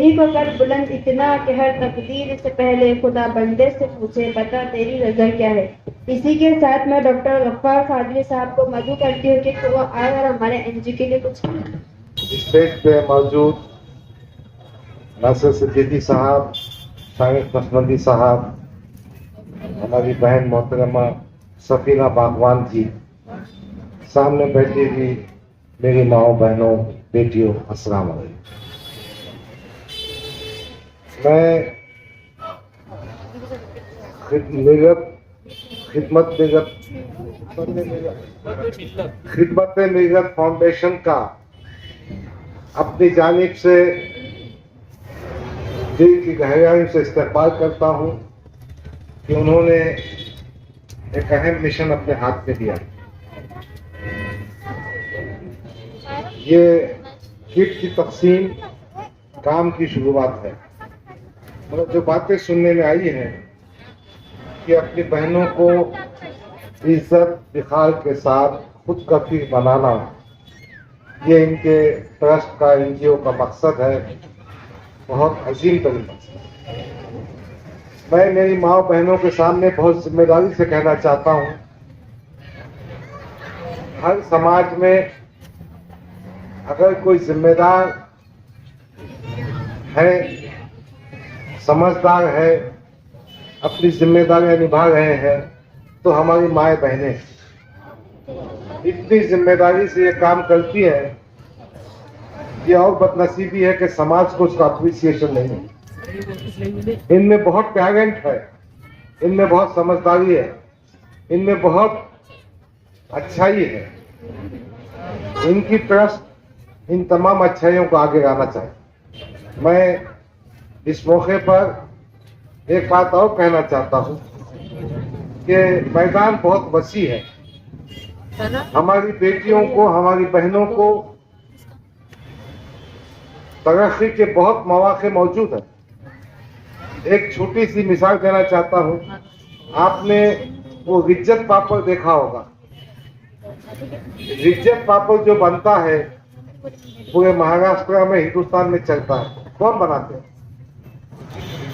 बुलंदी को कर बुलंद इतना कि हर तकदीर से पहले खुदा बंदे से पूछे बता तेरी नजर क्या है। इसी के साथ मैं डॉक्टर गफ्फार कादरी साहब को मदऊ करती हूँ कि वो आए और हमारे एनजी के लिए कुछ स्टेज पे मौजूद नासिर सिद्दीकी साहब, शाहिद नसबंदी साहब, हमारी बहन मोहतरमा सफीना बागवान जी, सामने बैठी हुई मेरी माओ बहनों बेटियों, अस्सलाम वालेकुम। मैं खिदमत मिलत फाउंडेशन का अपनी जानिब से दिल की गहराई से इस्तकबाल करता हूं कि उन्होंने एक अहम मिशन अपने हाथ में दिया। ये किट की तकसीम काम की शुरुआत है। मतलब जो बातें सुनने में आई हैं कि अपनी बहनों को इज्जत इखाल के साथ खुद कफील बनाना, ये इनके ट्रस्ट का, एनजीओ का मकसद है। बहुत अजीम तरीन मकसद। मैं मेरी माँ बहनों के सामने बहुत जिम्मेदारी से कहना चाहता हूँ, हर समाज में अगर कोई जिम्मेदार है, समझदार है, अपनी जिम्मेदारियां निभा रहे हैं, तो हमारी माएँ बहनें इतनी जिम्मेदारी से ये काम करती है। ये और बदनसीबी है कि समाज को उसका अप्रिसिएशन नहीं है। इनमें बहुत टैलेंट है, इनमें बहुत समझदारी है, इनमें बहुत अच्छाई है। इनकी ट्रस्ट इन तमाम अच्छाइयों को आगे लाना चाहिए। मैं इस मौके पर एक बात और कहना चाहता हूँ कि मैदान बहुत वसी है। हमारी बेटियों को, हमारी बहनों को तरक्की के बहुत मौके मौजूद हैं। एक छोटी सी मिसाल देना चाहता हूँ। आपने वो रिज्जत पापड़ देखा होगा। रिज्जत पापड़ जो बनता है पूरे महाराष्ट्र में, हिंदुस्तान में चलता है। कौन बनाते हैं?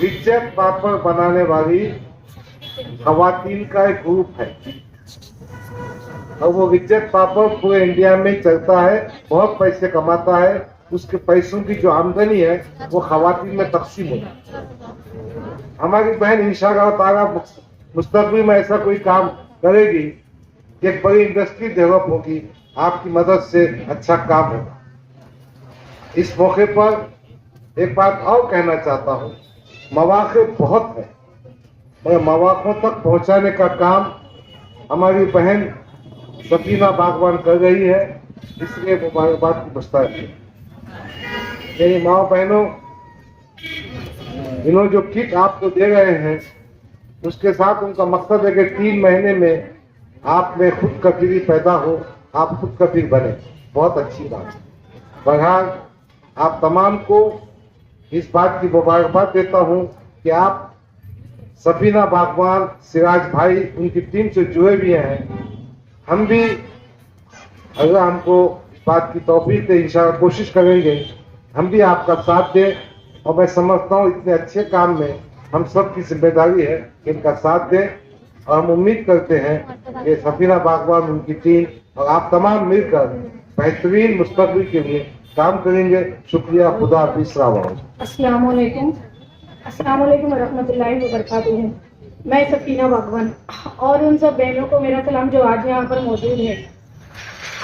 रिज्जत पापड़ बनाने वाली खवातीन का एक ग्रुप है और वो रिज्जत पापड़ पूरे इंडिया में चलता है, बहुत पैसे कमाता है। उसके पैसों की जो आमदनी है वो खवातीन में तकसीम होती है। हमारी बहन इंशाअल्लाह ताला मुस्तकबिल में ऐसा कोई काम करेगी कि एक बड़ी इंडस्ट्री डेवलप होगी, आपकी मदद से अच्छा काम होगा। इस मौके पर एक बात और कहना चाहता हूँ, मौके बहुत है, मगर मौकों तक पहुँचाने का काम हमारी बहन सफीना बागवान कर रही है, इसलिए मुबारकबाद की मुस्तहिक है। मेरी माँ बहनों, इन्होंने जो किट आपको दे रहे हैं उसके साथ उनका मकसद है कि 3 महीने में आप में खुद कफीली पैदा हो, आप खुद कफील बने। बहुत अच्छी बात है। बहरहाल आप तमाम को इस बात की मुबारकबाद देता हूँ कि आप सफीना बागवान, सिराज भाई, उनकी टीम से जुड़े भी हैं। हम भी अगर हमको इस बात की तौफीक दे, इंशाअल्लाह कोशिश करेंगे हम भी आपका साथ दें। और मैं समझता हूँ इतने अच्छे काम में हम सब की जिम्मेदारी है कि इनका साथ दें। और हम उम्मीद करते हैं कि सफीना बागवान, उनकी टीम और आप तमाम मिलकर बेहतरीन मुस्तकबिल के लिए काम करेंगे। शुक्रिया। खुदा हाफिज़। अस्सलाम वालेकुम रहमतुल्लाहि व बरकातुहू। मैं सफीना बागवान और उन सब बहनों को मेरा सलाम जो आज यहाँ पर मौजूद है।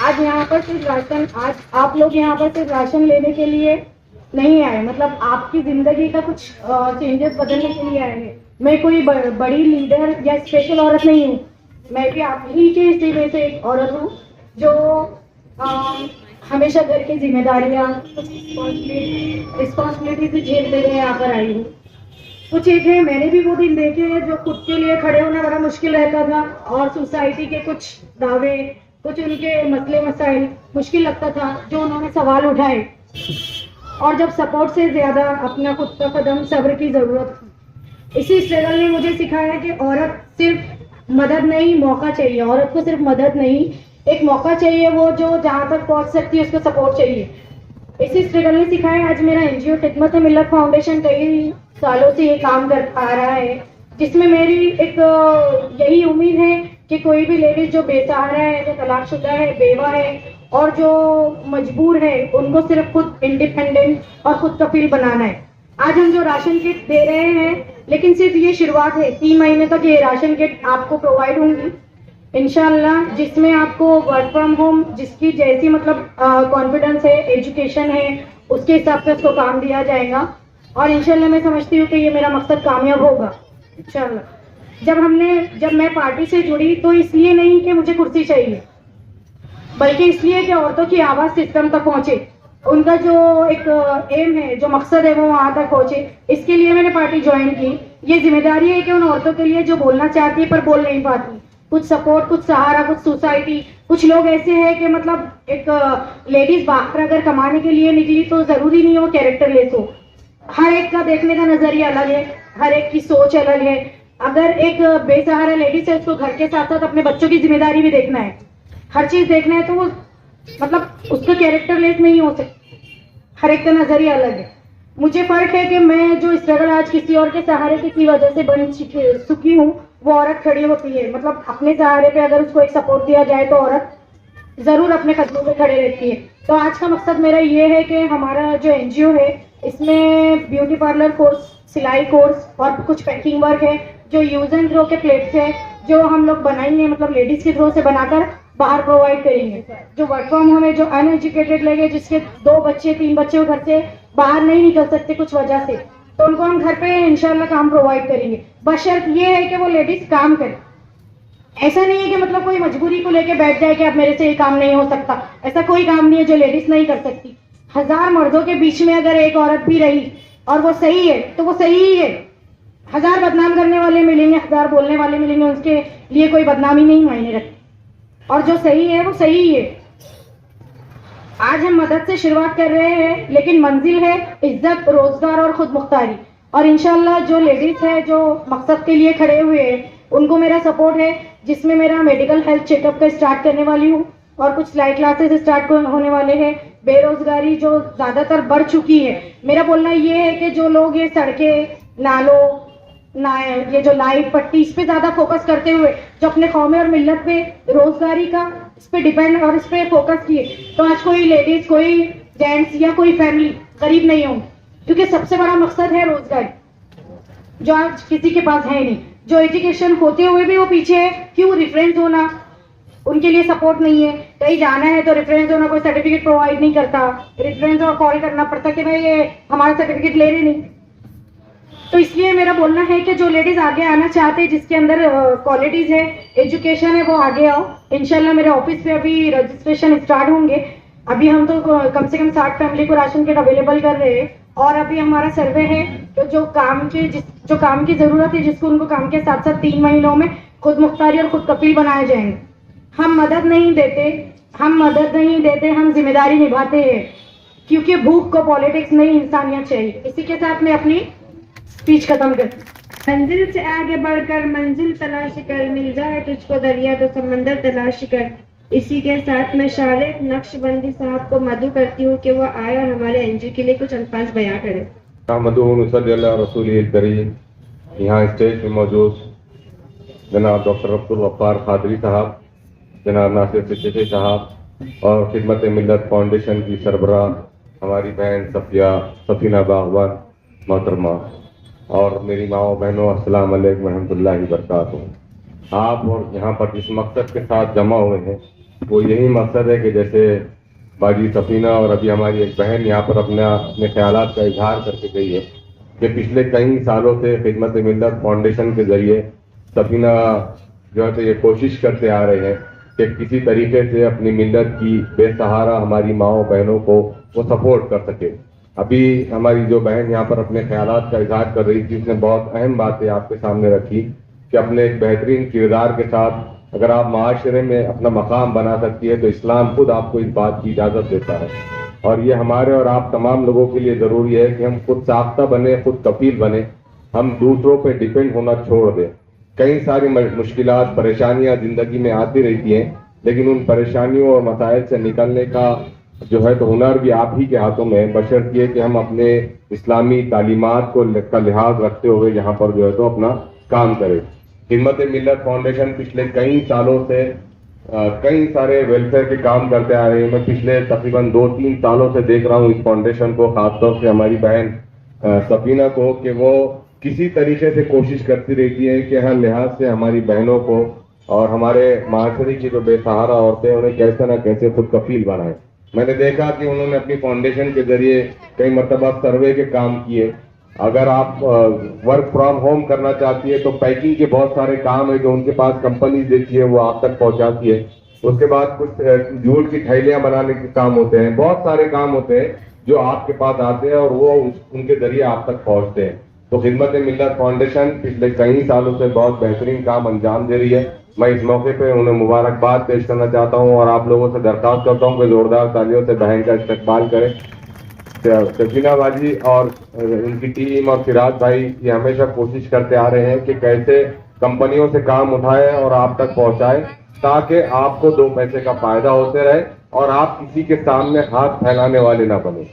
आज यहाँ पर सिर्फ राशन, आज आप लोग यहाँ पर सिर्फ राशन लेने के लिए नहीं आए, मतलब आपकी जिंदगी का कुछ चेंजेस बदलने के लिए आए हैं। मैं कोई बड़ी लीडर या स्पेशल औरत नहीं हूँ। मैं भी आप ही के सिरे से एक औरत हूँ जो हमेशा घर की जिम्मेदारियाँ, रिस्पॉन्सिबिलिटी से झेलते हुए यहाँ पर आई हूँ। कुछ एक है, मैंने भी वो दिन देखे हैं जो खुद के लिए खड़े होना बड़ा मुश्किल रहता था और सोसाइटी के कुछ दावे, कुछ उनके मसले मसाइल मुश्किल लगता था, जो उन्होंने सवाल उठाए। और जब सपोर्ट से ज्यादा अपना खुद का कदम, सब्र की जरूरत थी। इसी स्ट्रगल ने मुझे सिखाया कि औरत सिर्फ मदद नहीं, मौका चाहिए। औरत को सिर्फ मदद नहीं, एक मौका चाहिए, वो जो जहाँ तक पहुँच सकती है उसको सपोर्ट चाहिए। इसी स्ट्रगल ने सिखाया। आज मेरा एनजीओ खिदमत मिल्लत फाउंडेशन कई सालों से ये काम कर आ रहा है, जिसमें मेरी एक यही उम्मीद है कि कोई भी लेडीज जो बेसहारा है, जो तलाकशुदा है, बेवा है और जो मजबूर है, उनको सिर्फ खुद इंडिपेंडेंट और खुद कफील बनाना है। आज हम जो राशन किट दे रहे हैं, लेकिन सिर्फ ये शुरुआत है। 3 महीने तक ये राशन किट आपको प्रोवाइड होंगी इंशाल्लाह, जिसमें आपको वर्क फ्रॉम होम, जिसकी जैसी मतलब कॉन्फिडेंस है, एजुकेशन है, उसके हिसाब से उसको काम दिया जाएगा। और इंशाल्लाह मैं समझती हूँ कि ये मेरा मकसद कामयाब होगा इंशाल्लाह। जब मैं पार्टी से जुड़ी तो इसलिए नहीं कि मुझे कुर्सी चाहिए, बल्कि इसलिए कि औरतों की आवाज़ सिस्टम तक पहुँचे, उनका जो एक एम है, जो मकसद है, वो वहाँ तक पहुँचे। इसके लिए मैंने पार्टी ज्वाइन की। ये जिम्मेदारी है कि उन औरतों के लिए जो बोलना चाहती है पर बोल नहीं पाती, कुछ सपोर्ट, कुछ सहारा, कुछ सोसाइटी। कुछ लोग ऐसे हैं कि मतलब एक लेडीज बाहर अगर कमाने के लिए निकली तो जरूरी नहीं हो कैरेक्टरलेस हो। हर एक का देखने का नजरिया अलग है, हर एक की सोच अलग है। अगर एक बेसहारा लेडीज है, उसको घर के साथ साथ अपने बच्चों की जिम्मेदारी भी देखना है, हर चीज देखना है, तो वो मतलब उसका कैरेक्टरलेस नहीं हो सकती। हर एक का नजरिया अलग है। मुझे फर्क है कि मैं जो स्ट्रगल आज किसी और के सहारे की वजह से बन चुकी हूँ, वो औरत खड़ी होती है। मतलब अपने सहारे पे अगर उसको एक सपोर्ट दिया जाए तो औरत जरूर अपने कदमों पे खड़े रहती है। तो आज का मकसद मेरा ये है कि हमारा जो एनजीओ है, इसमें ब्यूटी पार्लर कोर्स, सिलाई कोर्स और कुछ पैकिंग वर्क है, जो यूज एंड थ्रो के प्लेट्स है, जो हम लोग बनाएंगे, मतलब लेडीज के थ्रो से बनाकर बाहर प्रोवाइड करेंगे। जो वर्क फ्रॉम होम है, जो अनएजुकेटेड लगे, जिसके 2 बच्चे 3 बच्चे घर से बाहर नहीं निकल सकते कुछ वजह से, तो उनको हम घर पे इंशाल्लाह काम प्रोवाइड करेंगे। बशर्त ये है कि वो लेडीज काम करे। ऐसा नहीं है कि मतलब कोई मजबूरी को लेके बैठ जाए कि अब मेरे से ये काम नहीं हो सकता। ऐसा कोई काम नहीं है जो लेडीज नहीं कर सकती। 1000 मर्दों के बीच में अगर एक औरत भी रही और वो सही है तो वो सही ही है। 1000 बदनाम करने वाले मिलेंगे, 1000 बोलने वाले मिलेंगे, उसके लिए कोई बदनामी नहीं मायने रखती। और जो सही है वो सही ही है। आज हम मदद से शुरुआत कर रहे हैं, लेकिन मंजिल है इज्जत, रोजगार और खुद मुख्तारी। और इंशाल्लाह जो लेडीज है, जो मकसद के लिए खड़े हुए हैं, उनको मेरा सपोर्ट है, जिसमें मेरा मेडिकल हेल्थ चेकअप का स्टार्ट करने वाली हूँ और कुछ सिलाई क्लासेस स्टार्ट होने वाले हैं। बेरोजगारी जो ज्यादातर बढ़ चुकी है, मेरा बोलना ये है कि जो लोग ये सड़कें, नालों, ये जो लाइट पट्टी, इस पे ज्यादा फोकस करते हुए जो अपने कौमे और मिल्लत पे रोजगारी का इस पे डिपेंड और इस पे फोकस किए, तो आज कोई लेडीज, कोई जेंट्स या कोई फैमिली गरीब नहीं होंगे, क्योंकि सबसे बड़ा मकसद है रोजगार, जो आज किसी के पास है नहीं। जो एजुकेशन होते हुए भी वो पीछे है, क्यों? रेफरेंस होना उनके लिए सपोर्ट नहीं है। कहीं जाना है तो रेफरेंस होना, कोई सर्टिफिकेट प्रोवाइड नहीं करता, रेफरेंस और कॉल करना पड़ता कि भाई ये हमारा सर्टिफिकेट ले रहे नहीं। तो इसलिए मेरा बोलना है कि जो लेडीज आगे आना चाहते हैं, जिसके अंदर क्वालिटीज है, एजुकेशन है, वो आगे आओ। इंशाल्लाह मेरे ऑफिस पे अभी रजिस्ट्रेशन स्टार्ट होंगे। अभी हम तो कम से कम 60 फैमिली को राशन किट अवेलेबल कर रहे हैं और अभी हमारा सर्वे है तो जो काम की जरूरत है, जिसको उनको काम के साथ साथ 3 महीनों में खुद मुख्तारी और खुद कफील बनाए जाएंगे। हम मदद नहीं देते, हम जिम्मेदारी निभाते हैं, क्योंकि भूख को पॉलिटिक्स नहीं, इंसानियत चाहिए। इसी के साथ मैं अपनी स्पीच खत्म करती हूं। मंजिल से आगे बढ़कर मंजिल तलाश कर, मिल जाए तुझको दरिया तो समंदर तलाश कर। इसी के साथ मैं शारिक नक्शबंदी साहब को मदू करती हूँ कि वो आए और हमारे एनजीओ के लिए कुछ अल्फाज बयां करें। रसूल करीम। यहाँ स्टेज में मौजूद जनाब डॉक्टर अब्दुल गफ्फार खादरी साहब, जनाब नासिर सिद्दीकी साहब और खिदमत मिल्लत फाउंडेशन की सरबराह हमारी बहन सफीना बागवान मोहतरमा और मेरी माओ बहनों, अस्सलाम वालेकुम रहमतुल्लाहि व बरकातुहू। आप और यहाँ पर जिस मकसद के साथ जमा हुए हैं, वो यही मकसद है कि जैसे बाजी सफीना और अभी हमारी एक बहन यहाँ पर अपने ख्यालात का इजहार करके गई है कि पिछले कई सालों से खिदमत मिल्लत फाउंडेशन के जरिए सफीना जो है तो ये कोशिश करते आ रहे हैं कि किसी तरीके से अपनी मिल्लत की बेसहारा हमारी माओ बहनों को वो सपोर्ट कर सके। अभी हमारी जो बहन यहाँ पर अपने ख्यालात का इजहार कर रही थी, उसने बहुत अहम बातें आपके सामने रखी कि अपने एक बेहतरीन किरदार के साथ अगर आप माशरे में अपना मकाम बना सकती है तो इस्लाम खुद आपको इस बात की इजाज़त देता है। और ये हमारे और आप तमाम लोगों के लिए ज़रूरी है कि हम खुद साख्ता बने, खुद कफील बने, हम दूसरों पे डिपेंड होना छोड़ दें। कई सारी मुश्किलात, परेशानियां ज़िंदगी में आती रहती हैं, लेकिन उन परेशानियों और मसाइल से निकलने का जो है तो हुनर भी आप ही के हाथों में है, बशर्ते कि हम अपने इस्लामी तालीमात का लिहाज रखते हुए यहाँ पर जो है तो अपना काम करें। खिदमत मिल्लत फाउंडेशन पिछले कई सालों से कई सारे वेलफेयर के काम करते आ रहे हैं। मैं पिछले तकरीबन 2-3 सालों से देख रहा हूँ इस फाउंडेशन को, खासतौर से हमारी बहन सफीना को, कि वो किसी तरीके से कोशिश करती रहती है कि हर लिहाज से हमारी बहनों को और हमारे माशरे की जो बेसहारा औरतें उन्हें कैसे ना कैसे खुद कफील बनाए। मैंने देखा कि उन्होंने अपनी फाउंडेशन के जरिए कई मरतबा सर्वे के काम किए। अगर आप वर्क फ्रॉम होम करना चाहती है तो पैकिंग के बहुत सारे काम है जो उनके पास कंपनी देती है, वो आप तक पहुंचाती है। उसके बाद कुछ जूट की थैलियां बनाने के काम होते हैं, बहुत सारे काम होते हैं जो आपके पास आते हैं और वो उनके जरिए आप तक पहुंचते हैं। तो खिदमत मिल्लत फाउंडेशन पिछले कई सालों से बहुत बेहतरीन काम अंजाम दे रही है। मैं इस मौके पे उन्हें मुबारकबाद पेश करना चाहता हूं और आप लोगों से दरख्वास्त करता हूं कि जोरदार तालियों से बहन का इस्तकबाल करें। सफीना बाजी और उनकी टीम और सिराज भाई ये हमेशा कोशिश करते आ रहे हैं कि कैसे कंपनियों से काम उठाएं और आप तक पहुंचाएं, ताकि आपको 2 पैसे का फायदा होते रहे और आप किसी के सामने हाथ फैलाने वाले ना बने।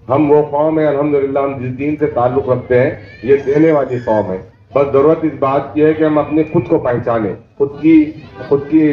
हम वो कौम है अल्हम्दुलिल्लाह, हम जिस दीन से ताल्लुक रखते हैं ये देने वाली कौम है। बस जरूरत इस बात की है कि हम अपने खुद को पहचाने, खुद की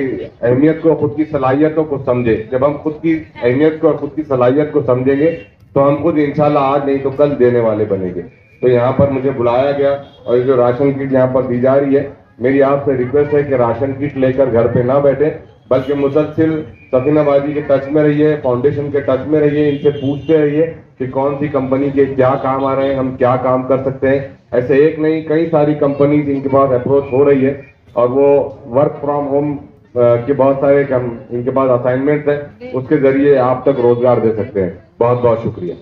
अहमियत को, खुद की सलाहियतों को समझे। जब हम खुद की अहमियत को और खुद की सलाहियत को समझेंगे तो हम खुद इंशाल्लाह आज नहीं तो कल देने वाले बनेंगे। तो यहाँ पर मुझे बुलाया गया और ये जो राशन किट यहाँ पर दी जा रही है, मेरी आपसे रिक्वेस्ट है कि राशन किट लेकर घर पे ना बैठे, बल्कि मुसलसिल सफीना बाजी के टच में रहिए, फाउंडेशन के टच में रहिए, इनसे पूछते रहिए कि कौन सी कंपनी के क्या काम आ रहे हैं, हम क्या काम कर सकते हैं। ऐसे एक नहीं कई सारी कंपनीज इनके पास अप्रोच हो रही है और वो वर्क फ्रॉम होम के बहुत सारे इनके पास असाइनमेंट्स हैं, उसके जरिए आप तक रोजगार दे सकते हैं। बहुत बहुत शुक्रिया।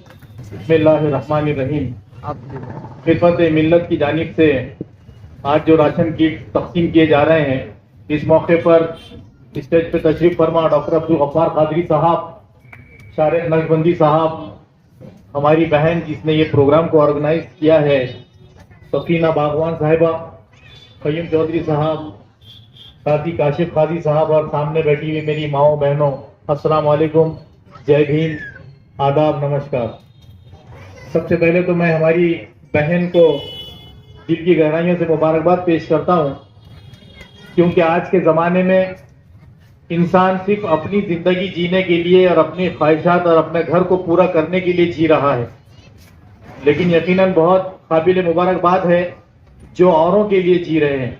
बिस्मिल्लाहिर्रहमानिर्रहीम। खिदमत मिल्लत की जानिब से आज जो राशन किट तकसीम किए जा रहे हैं, इस मौके पर स्टेज पे तशरीफ फरमा डॉक्टर अब्दुल गफ्फार कादरी साहब, शारिक नक्शबंदी साहब, हमारी बहन जिसने ये प्रोग्राम को ऑर्गेनाइज किया है सफीना बागवान साहिबा, क़य्यूम चौधरी साहब, साथ ही काशिफ काजी साहब और सामने बैठी हुई मेरी माओ बहनों, अस्सलाम वालेकुम, जय भीम, आदाब, नमस्कार। सबसे पहले तो मैं हमारी बहन को दिल की गहराइयों से मुबारकबाद पेश करता हूँ, क्योंकि आज के ज़माने में इंसान सिर्फ अपनी ज़िंदगी जीने के लिए और अपनी ख्वाहिशात और अपने घर को पूरा करने के लिए जी रहा है, लेकिन यकीनन बहुत काबिल मुबारकबाद है जो औरों के लिए जी रहे हैं।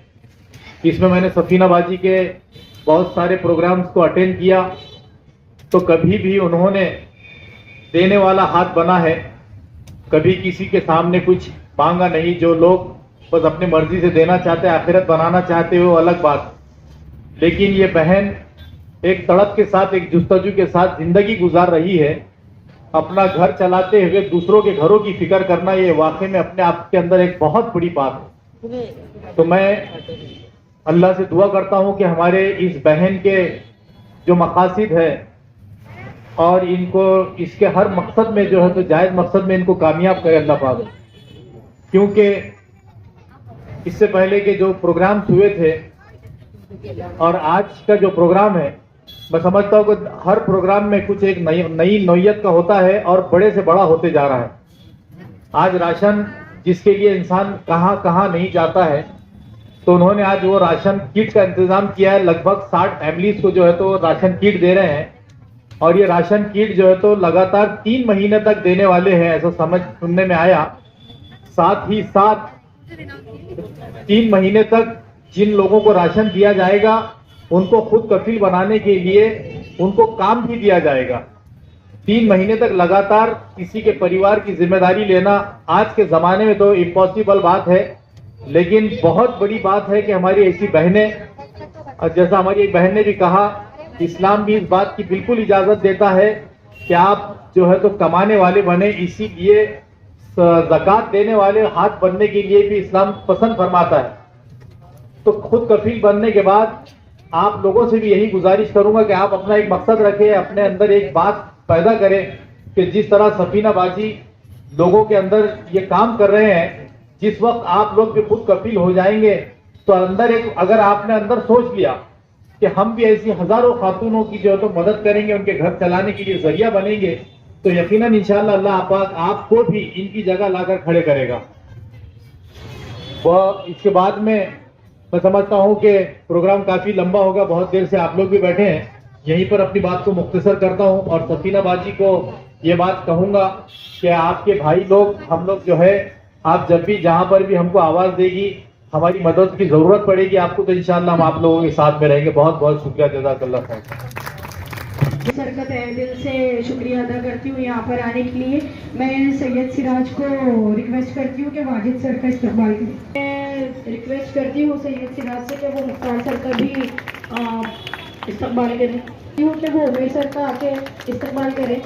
इसमें मैंने सफीना बाजी के बहुत सारे प्रोग्राम्स को अटेंड किया, तो कभी भी उन्होंने देने वाला हाथ बना है, कभी किसी के सामने कुछ मांगा नहीं। जो लोग बस अपनी मर्जी से देना चाहते, आखिरत बनाना चाहते हो अलग बात, लेकिन ये बहन एक तड़प के साथ, एक जुस्तजू के साथ जिंदगी गुजार रही है। अपना घर चलाते हुए दूसरों के घरों की फिक्र करना, ये वाकई में अपने आप के अंदर एक बहुत बड़ी बात है। तो मैं अल्लाह से दुआ करता हूँ कि हमारे इस बहन के जो मकासद है और इनको इसके हर मकसद में जो है तो जायज मकसद में इनको कामयाब करे अल्लाह पाक। क्योंकि इससे पहले के जो प्रोग्राम्स हुए थे और आज का जो प्रोग्राम है, मैं समझता हूँ कि हर प्रोग्राम में कुछ एक नई नौयत का होता है और बड़े से बड़ा होते जा रहा है। आज राशन जिसके लिए इंसान कहाँ कहाँ नहीं जाता है, तो उन्होंने आज वो राशन किट का इंतजाम किया है। लगभग 60 फैमिलीज को जो है तो राशन किट दे रहे हैं और ये राशन किट जो है तो लगातार 3 महीने तक देने वाले हैं, ऐसा समझ सुनने में आया। साथ ही साथ 3 महीने तक जिन लोगों को राशन दिया जाएगा उनको खुद कफील बनाने के लिए उनको काम भी दिया जाएगा। 3 महीने तक लगातार किसी के परिवार की जिम्मेदारी लेना आज के जमाने में तो इम्पॉसिबल बात है, लेकिन बहुत बड़ी बात है कि हमारी ऐसी बहनें, और जैसा हमारी एक बहन ने भी कहा, इस्लाम भी इस बात की बिल्कुल इजाजत देता है कि आप जो है तो कमाने वाले बने, इसीलिए ज़कात देने वाले हाथ बनने के लिए भी इस्लाम पसंद फरमाता है। तो खुद कफील बनने के बाद आप लोगों से भी यही गुजारिश करूंगा कि आप अपना एक मकसद रखें, अपने अंदर एक बात पैदा करें कि जिस तरह सफीना बाजी लोगों के अंदर ये काम कर रहे हैं, जिस वक्त आप लोग भी खुद कफील हो जाएंगे तो अंदर एक, अगर आपने अंदर सोच लिया कि हम भी ऐसी हजारों खातूनों की जो है तो मदद करेंगे, उनके घर चलाने के लिए जरिया बनेंगे, तो यकीनन इंशाअल्लाह अल्लाह पाक आपको भी इनकी जगह लाकर खड़े करेगा। वह इसके बाद में मैं समझता हूं कि प्रोग्राम काफी लंबा होगा, बहुत देर से आप लोग भी बैठे हैं, यहीं पर अपनी बात को मुख्तसर करता हूं और सफीना बाजी को ये बात कहूंगा कि आपके भाई लोग, हम लोग जो है, आप जब भी जहां पर भी हमको आवाज देगी, हमारी मदद की जरूरत पड़ेगी आपको, तो इंशाअल्लाह हम आप लोगों के साथ में रहेंगे। बहुत बहुत शुक्रिया, जज़ाकल्लाह खैर। सर का तहे दिल से शुक्रिया अदा करती हूँ यहाँ पर आने के लिए। मैं सैयद सिराज को रिक्वेस्ट करती हूँ कि वाजिद सर का इस्तकबाल करें। मैं रिक्वेस्ट करती हूँ सैयद सिराज से कि वो मुख्तार सर का भी इस्तकबाल करें, कि वो उमेर सर का आके इस्तकबाल करें।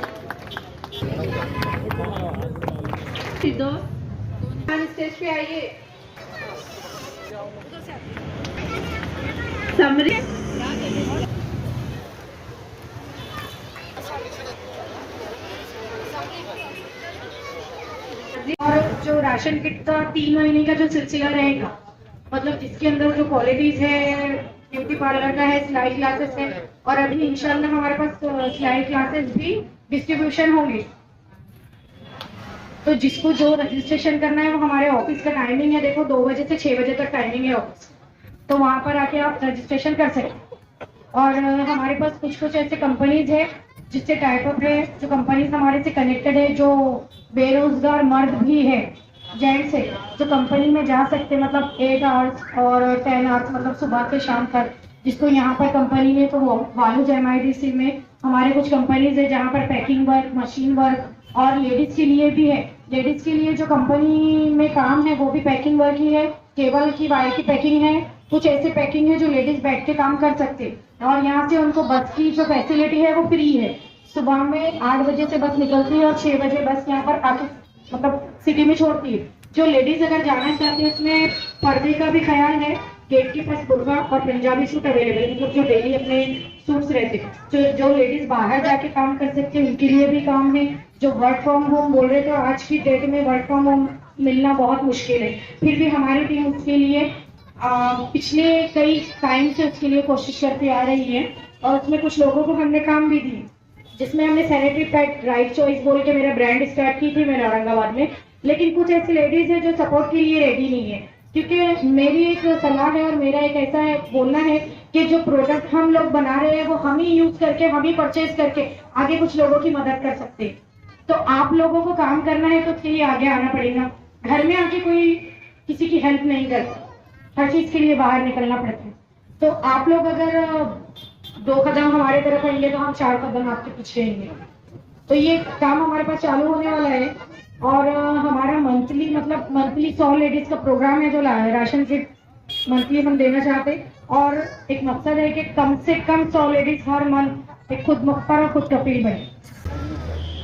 स्टेज पे आइए। समरी और जो राशन किट का 3 महीने का जो सिलसिला रहेगा, मतलब जिसके अंदर जो क्वालिटीज है, ब्यूटी पार्लर का है, सिलाई क्लासेस है, और अभी इंशाल्लाह हमारे पास सिलाई क्लासेस भी डिस्ट्रीब्यूशन होंगे। तो जिसको जो रजिस्ट्रेशन करना है वो हमारे ऑफिस का टाइमिंग है, देखो 2 बजे से 6 बजे तक टाइमिंग है ऑफिस, तो वहां पर आके आप रजिस्ट्रेशन कर सकते। और हमारे पास कुछ ऐसे कंपनीज है जिससे टाइपअप है, जो कंपनीज हमारे से कनेक्टेड है, जो बेरोजगार मर्द भी है, जेंट्स है, जो कंपनी में जा सकते, मतलब 8 आवर्स और 10 आवर्स, मतलब सुबह से शाम तक, जिसको यहाँ पर कंपनी में, तो वालूज MIDC में हमारे कुछ कंपनीज है जहाँ पर पैकिंग वर्क, मशीन वर्क, और लेडीज के लिए भी है। लेडीज के लिए जो कंपनी में काम है वो भी पैकिंग वर्क ही है, केबल की, वायर की पैकिंग है, कुछ ऐसे पैकिंग है जो लेडीज बैठ के काम कर सकते। और यहाँ से उनको बस की जो फैसिलिटी है वो फ्री है। सुबह में 8 बजे से बस निकलती है और 6 बजे बस यहाँ पर आके मतलब सिटी में छोड़ती है। जो लेडीज अगर जाना चाहती है उसमें पर्दे का भी ख्याल है, गेट के पास बुर्का और पंजाबी सूट अवेलेबल, मतलब जो डेली अपने सूट्स रहते हैं। जो लेडीज बाहर जाके काम कर सकते हैं उनके लिए भी काम है। जो वर्क फ्रॉम होम बोल रहे थे, आज की डेट में वर्क फ्रॉम होम मिलना बहुत मुश्किल है, फिर भी हमारी टीम उसके लिए पिछले कई टाइम से उसके लिए कोशिश करती आ रही है। और उसमें कुछ लोगों को हमने काम भी दिए, जिसमें हमने सैनिटरी पैड राइट चॉइस बोल के मेरा ब्रांड स्टार्ट की थी मैंने औरंगाबाद में। लेकिन कुछ ऐसी लेडीज है जो सपोर्ट के लिए रेडी नहीं है, क्योंकि मेरी एक सलाह है और मेरा एक ऐसा है बोलना है कि जो प्रोडक्ट हम लोग बना रहे हैं वो हम ही यूज करके, हम ही परचेज करके आगे कुछ लोगों की मदद कर सकते हैं। तो आप लोगों को काम करना है तो उसके लिए आगे आना पड़ेगा। घर में आके कोई किसी की हेल्प नहीं करता, हर चीज के लिए बाहर निकलना पड़ता है। तो आप लोग अगर 2 कदम हमारे तरफ आएंगे तो हम 4 कदम आपके पीछे आएंगे। तो ये काम हमारे पास चालू होने वाला है। और हमारा मंथली 100 लेडीज का प्रोग्राम है, जो राशन किट मंथली हम देना चाहते हैं। और एक मकसद है कि कम से कम 100 लेडीज हर मंथ एक खुद मुख्तार और खुद कफील बने।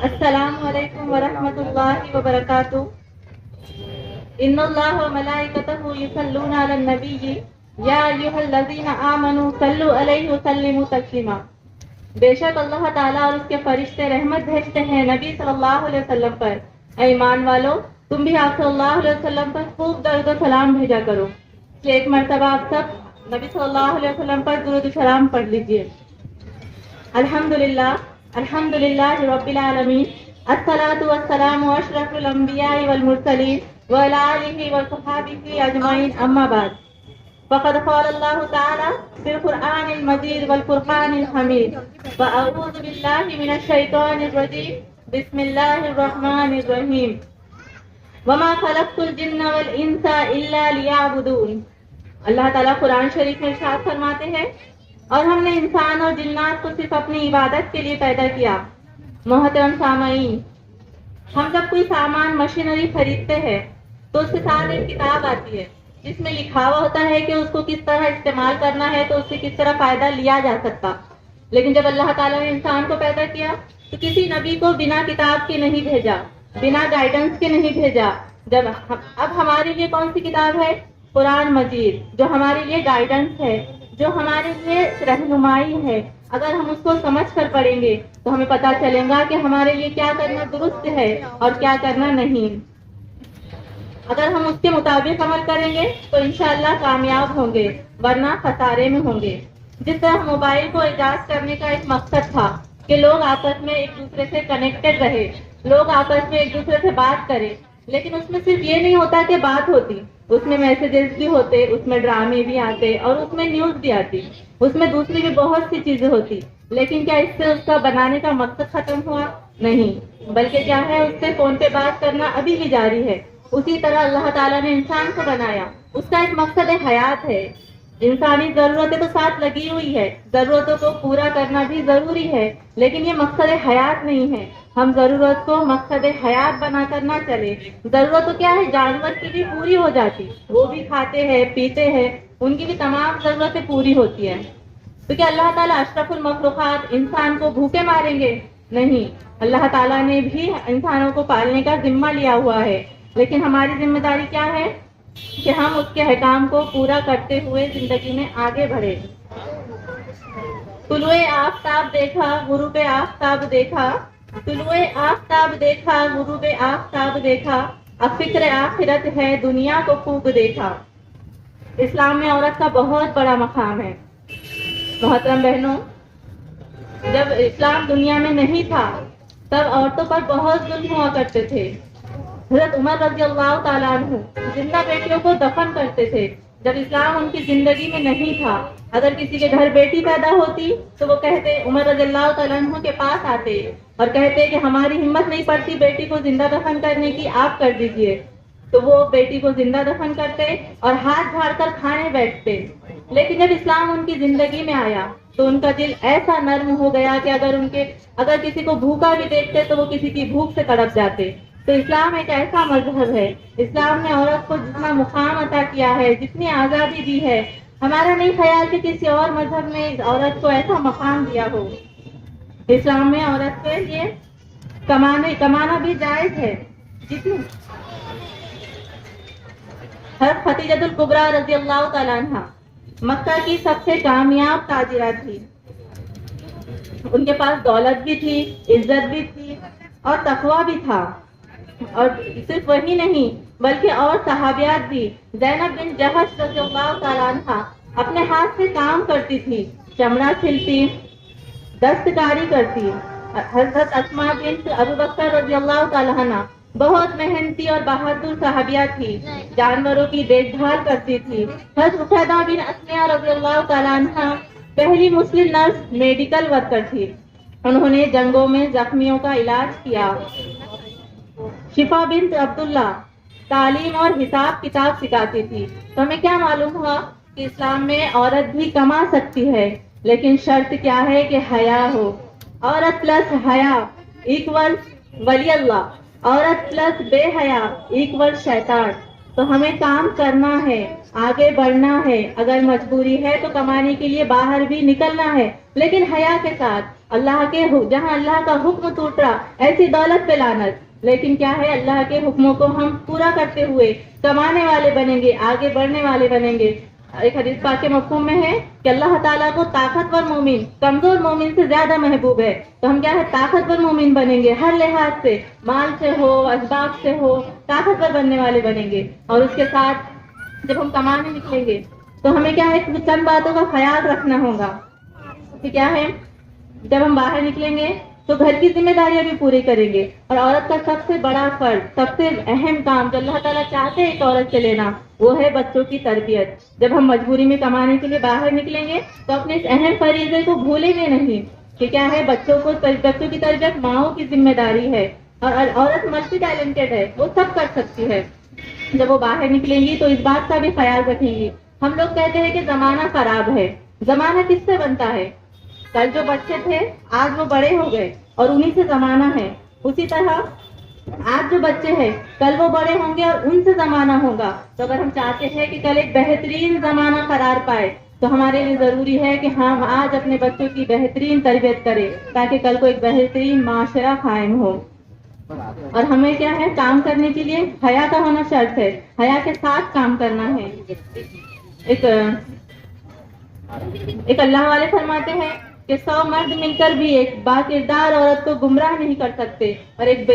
अस्सलामु अलैकुम वरहमतुल्लाहि वबरकातुहू। इन्नल्लाह व मलाइकतहु युसल्लूना अलन नबी या अय्युहल्लज़ीना आमनू सल्लु अलैहि व सल्लिमू तस्लीमा। बेशक अल्लाह ताला और उसके फरिश्ते रहमत भेजते हैं नबी सल्लल्लाहु अलैहि वसल्लम पर। ऐ ईमान वालो, तुम भी आप सल्लल्लाहु अलैहि वसल्लम पर खूब दरूद व सलाम भेजा करो। इसलिए एक मर्तबा आप सब नबी सल्लल्लाहु अलैहि वसल्लम पर दुरूद व सलाम पढ़ लीजिए। अल्हम्दुलिल्लाह अल्हम्दुलिल्लाह रब्बिल आलमीन, अस्सलातु वस्सलामु अशरफुल अंबिया'i वल मुरसलीन व अला आलिहि व सहाबिहि अजमाइन, अम्मा बाद। फ़क़द क़ाल अल्लाहु तआला फ़िल क़ुरआनिल मजीद वल फ़ुरक़ानिल हमीद व अऊज़ु बिल्लाहि मिनश शैतानिर रजीम, बिस्मिल्लाहिर रहमानिर रहीम। वमा खलक़तुल जिन्ना वल इंसा इल्ला लियअबुदून। अल्लाह ताला कुरान शरीफ में इरशाद फरमाते हैं, और हमने इंसान और जिन्नात को सिर्फ अपनी इबादत के लिए पैदा किया। मोहतरम सामाईन, हम जब कोई सामान मशीनरी खरीदते हैं तो उसके साथ एक किताब आती है जिसमें लिखा हुआ होता है कि उसको किस तरह इस्तेमाल करना है, तो उससे किस तरह फायदा लिया जा सकता। लेकिन जब अल्लाह ताला ने इंसान को पैदा किया तो किसी नबी को बिना किताब के नहीं भेजा, बिना गाइडेंस के नहीं भेजा। अब हमारे लिए कौन सी किताब है? कुरान मजीद, जो हमारे लिए गाइडेंस है, जो हमारे लिए रहनुमाई है। अगर हम उसको समझ कर पढ़ेंगे तो हमें पता चलेगा कि हमारे लिए क्या करना दुरुस्त है और क्या करना नहीं। अगर हम उसके मुताबिक अमल करेंगे तो इंशाअल्लाह कामयाब होंगे, वरना खसारे में होंगे। जिस तरह मोबाइल को इजाद करने का एक मकसद था कि लोग आपस में एक दूसरे से कनेक्टेड रहे, लोग आपस में एक दूसरे से बात करें, लेकिन उसमें सिर्फ ये नहीं होता कि बात होती, उसमें मैसेजेस भी होते, उसमें ड्रामे भी आते और उसमें न्यूज भी आती, उसमें दूसरी भी बहुत सी चीजें होती। लेकिन क्या इससे उसका बनाने का मकसद खत्म हुआ? नहीं, बल्कि क्या है, उससे फोन पे बात करना अभी भी जारी है। उसी तरह अल्लाह ताला ने इंसान को बनाया, उसका एक मकसद हयात है। इंसानी जरूरतें तो साथ लगी हुई है, जरूरतों को पूरा करना भी जरूरी है, लेकिन ये मकसद हयात नहीं है। हम जरूरत को मकसद हयात बनाकर ना चले। जरूरत तो क्या है, जानवर की भी पूरी हो जाती, वो भी खाते हैं पीते हैं, उनकी भी तमाम जरूरतें पूरी होती है। तो क्या अल्लाह ताला अशरफुल मखलूकात इंसान को भूखे मारेंगे? नहीं, अल्लाह ताला ने भी इंसानों को पालने का जिम्मा लिया हुआ है, लेकिन हमारी जिम्मेदारी क्या है कि हम उसके अहकाम को पूरा करते हुए जिंदगी में आगे बढ़े। तुलुए आफ्ताब देखा, गुरूबे आफ्ताब देखा, तुलुए आफ्ताब देखा, गुरूबे आफ्ताब देखा, अब फिक्र आखिरत है, दुनिया को खूब देखा। इस्लाम में औरत का बहुत बड़ा मकाम है। मोहतरम बहनों, जब इस्लाम दुनिया में नहीं था तब औरतों पर बहुत जुल्म हुआ करते थे। हज़रत उमर रज़ी अल्लाह ताला अन्हु जिंदा बेटियों को दफन करते थे। जब इस्लाम उनकी जिंदगी में नहीं था, अगर किसी के घर बेटी पैदा होती तो वो कहते, उमर रज़ी अल्लाह ताला अन्हु के पास आते और कहते कि हमारी हिम्मत नहीं पड़ती बेटी को जिंदा दफन करने की, आप कर दीजिए। तो वो बेटी को जिंदा दफन करते और हाथ झाड़ कर खाने बैठते। लेकिन जब इस्लाम उनकी जिंदगी में आया तो उनका दिल ऐसा नर्म हो गया कि अगर किसी को भूखा भी देखते तो वो किसी की भूख से तड़प जाते। तो इस्लाम एक ऐसा मजहब है, इस्लाम ने औरत को जितना मुकाम अता किया है, जितनी आजादी दी है, हमारा नहीं ख्याल कि किसी और मजहब ने इस औरत को ऐसा मकाम दिया हो। इस्लाम में औरत के लिए कमाना भी जायज है। जितनी हज़रत खदीजतुल कुबरा रज़ी अल्लाह तआला अन्हा मक्का की सबसे कामयाब ताजिरा थी। उनके पास दौलत भी थी, इज्जत भी थी और तकवा भी था। और सिर्फ वही नहीं बल्कि और सहाबियात भी। ज़ैनब बिन जहश रज़ियल्लाहु तआला अन्हा अपने हाथ से काम करती थी, चमड़ा सिलती, दस्तकारी करती। हज़रत अस्मा बिन अबू बकर रज़ियल्लाहु तआला अन्हा बहुत मेहनती और बहादुर सहाबिया थी, जानवरों की देखभाल करती थी। हज़रत रुफैदा बिन अस्मिया रज़ियल्लाहु तआला अन्हा पहली मुस्लिम नर्स मेडिकल वर्कर थी, उन्होंने जंगों में जख्मियों का इलाज किया। शिफा बिन अब्दुल्ला तालीम और हिसाब किताब सिखाती थी। तो हमें क्या मालूम हुआ कि इस्लाम में औरत भी कमा सकती है, लेकिन शर्त क्या है कि हया हो। औरत प्लस हया इक्वल वली अल्लाह, औरत प्लस बेहया इक्वल शैतान। तो हमें काम करना है, आगे बढ़ना है, अगर मजबूरी है तो कमाने के लिए बाहर भी निकलना है, लेकिन हया के साथ। जहाँ अल्लाह का हुक्म टूट रहा, ऐसी दौलत पे लानत। लेकिन क्या है, अल्लाह के हुक्मों को हम पूरा करते हुए कमाने वाले बनेंगे, आगे बढ़ने वाले बनेंगे। एक हदीस पाक के मफ़हूम में है कि अल्लाह ताला को ताकतवर मोमिन कमजोर मोमिन से ज्यादा महबूब है। तो हम क्या है, ताकतवर मोमिन बनेंगे, हर लिहाज से, माल से हो, असबाब से हो, ताकतवर बनने वाले बनेंगे। और उसके साथ जब हम कमाने निकलेंगे तो हमें क्या है, चंद बातों का ख्याल रखना होगा कि क्या है, जब हम बाहर निकलेंगे तो घर की जिम्मेदारियां भी पूरी करेंगे। और औरत का सबसे बड़ा फर्ज, सबसे अहम काम जो अल्लाह ताला चाहते हैं एक औरत से लेना, वो है बच्चों की तरबियत। जब हम मजबूरी में कमाने के लिए बाहर निकलेंगे तो अपने इस अहम फरीजे को भूलेंगे नहीं कि क्या है, बच्चों की तरबियत माओ की जिम्मेदारी है। और औरत मल्टी टैलेंटेड है, वो सब कर सकती है। जब वो बाहर निकलेंगी तो इस बात का भी ख्याल रखेंगी। हम लोग कहते हैं कि जमाना खराब है, जमाना किससे बनता है? कल जो बच्चे थे आज वो बड़े हो गए और उन्हीं से जमाना है। उसी तरह आज जो बच्चे हैं कल वो बड़े होंगे और उनसे जमाना होगा। तो अगर हम चाहते हैं कि कल एक बेहतरीन जमाना करार पाए तो हमारे लिए जरूरी है कि हम आज अपने बच्चों की बेहतरीन तरबियत करें, ताकि कल को एक बेहतरीन माशरा कायम हो। और हमें क्या है, काम करने के लिए हया का होना शर्त है, हया के साथ काम करना है। एक अल्लाह वाले फरमाते हैं कि 100 मर्द मिलकर भी एक बाकिरदार औरत को गुमराह नहीं कर सकते और एक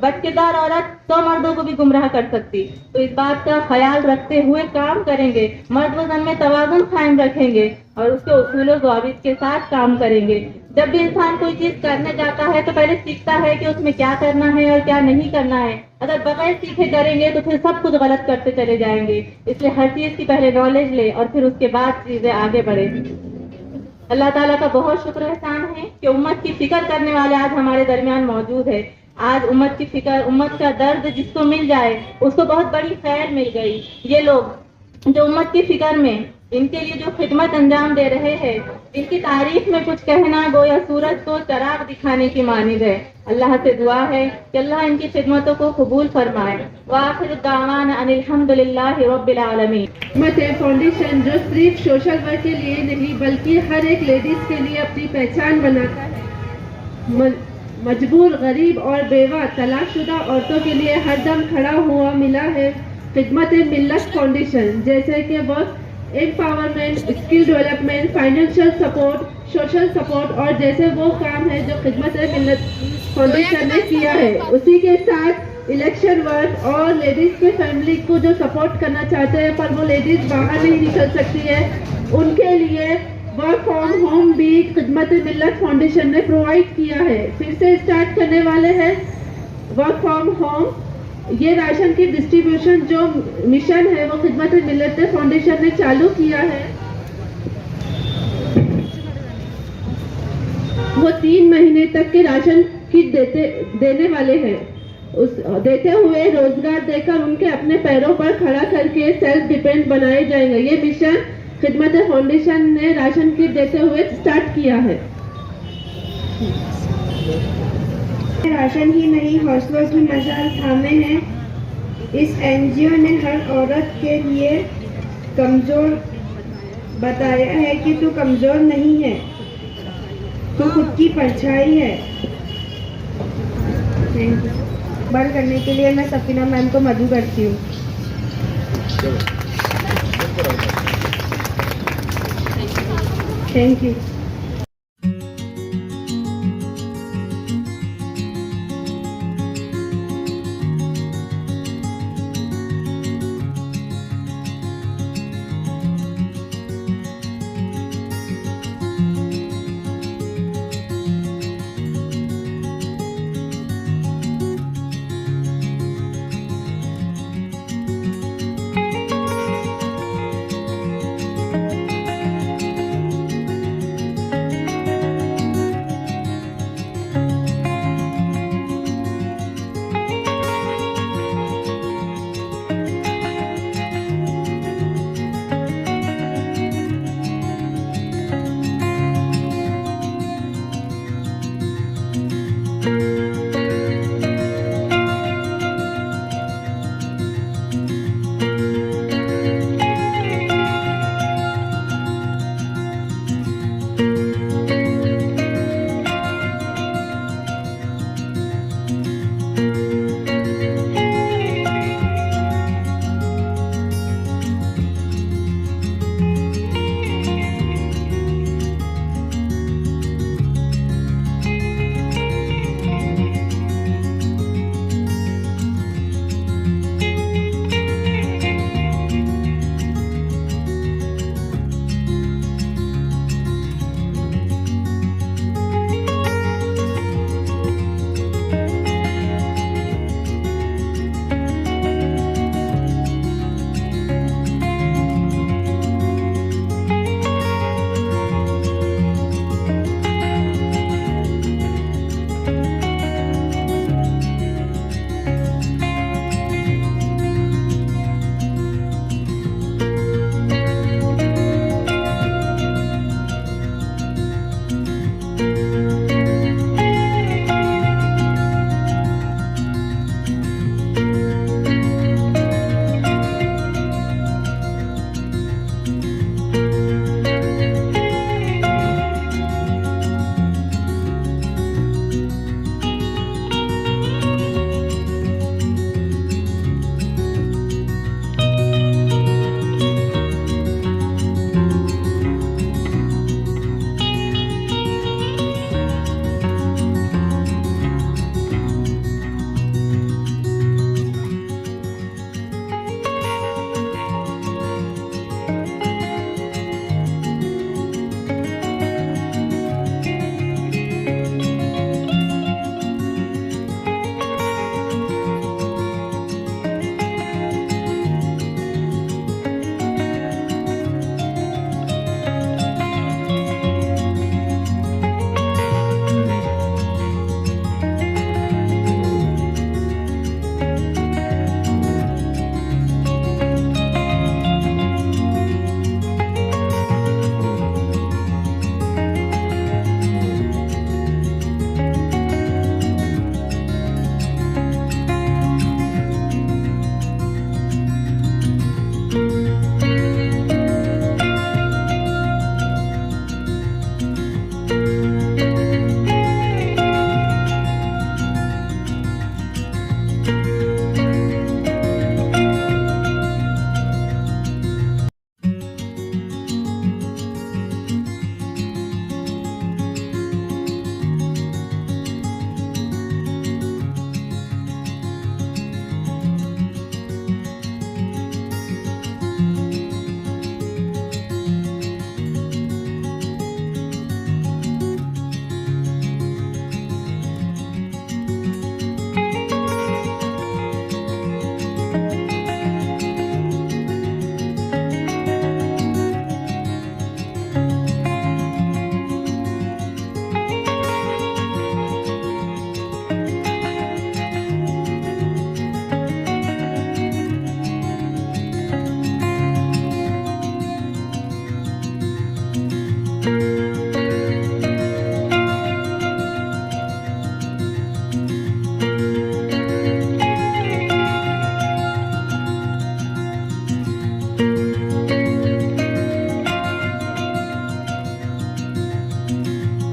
बदकिरदार औरत 100 मर्दों को भी गुमराह कर सकती। तो इस बात का ख्याल रखते हुए काम करेंगे, मर्द व ज़न में तवाज़ुन कायम रखेंगे और उसके उसूल व ज़वाबित के साथ काम करेंगे। जब भी इंसान कोई चीज करने जाता है तो पहले सीखता है कि उसमें क्या करना है और क्या नहीं करना है। अगर बगैर सीखे करेंगे तो फिर सब कुछ गलत करते चले जाएंगे। इसलिए हर चीज की पहले नॉलेज ले और फिर उसके बाद चीजें आगे बढ़े। अल्लाह ताला का बहुत शुक्र एहसान है कि उम्मत की फिक्र करने वाले आज हमारे दरमियान मौजूद है। आज उम्मत की फिक्र, उम्मत का दर्द जिसको मिल जाए उसको बहुत बड़ी खैर मिल गई। ये लोग जो उम्मत की फिक्र में इनके लिए जो खिदमत अंजाम दे रहे हैं, इनकी तारीफ में कुछ कहना गोया सूरज को चराग दिखाने की मानिद है। अल्लाह से दुआ है कि अल्लाह इनकी खिदमतों को कबूल फरमाए। वाखिर दावाना अनिल हम्दुलिल्लाहि रब्बिल आलमीन। हिम्मत है फाउंडेशन जो सिर्फ सोशल वर्क के लिए नहीं बल्कि हर एक लेडीज के लिए अपनी पहचान बनाता है। मजबूर, गरीब और बेवा, तलाकशुदा औरतों के लिए हरदम खड़ा हुआ मिला है खिदमत मिल्लत फाउंडेशन, जैसे कि work empowerment, skill development, financial support, social support और जैसे वो काम है जो खिदमत मिल्लत फाउंडेशन ने किया है। उसी के साथ इलेक्शन वर्क और लेडीज के फैमिली को जो सपोर्ट करना चाहते हैं पर वो लेडीज बाहर नहीं निकल सकती है, उनके लिए वर्क फ्रॉम होम भी खिदमत मिल्लत फाउंडेशन ने प्रोवाइड किया है। फिर से स्टार्ट करने वाले हैं वर्क फ्रॉम होम। ये राशन की डिस्ट्रीब्यूशन जो मिशन है वो खिदमत मिल्लत फाउंडेशन ने चालू किया है। वो 3 महीने तक के राशन किट देने वाले हैं। देते हुए रोजगार देकर उनके अपने पैरों पर खड़ा करके सेल्फ डिपेंड बनाए जाएंगे। ये मिशन खिदमत फाउंडेशन ने राशन किट देते हुए स्टार्ट किया है। राशन ही नहीं हौसलों की मशाल थामे हैं। इस एनजीओ ने हर औरत के लिए कमजोर बताया है कि तू कमजोर नहीं है, तू खुद की परछाई है। बंद करने के लिए मैं सफीना मैम को मधु करती हूँ। Thank you.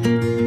है।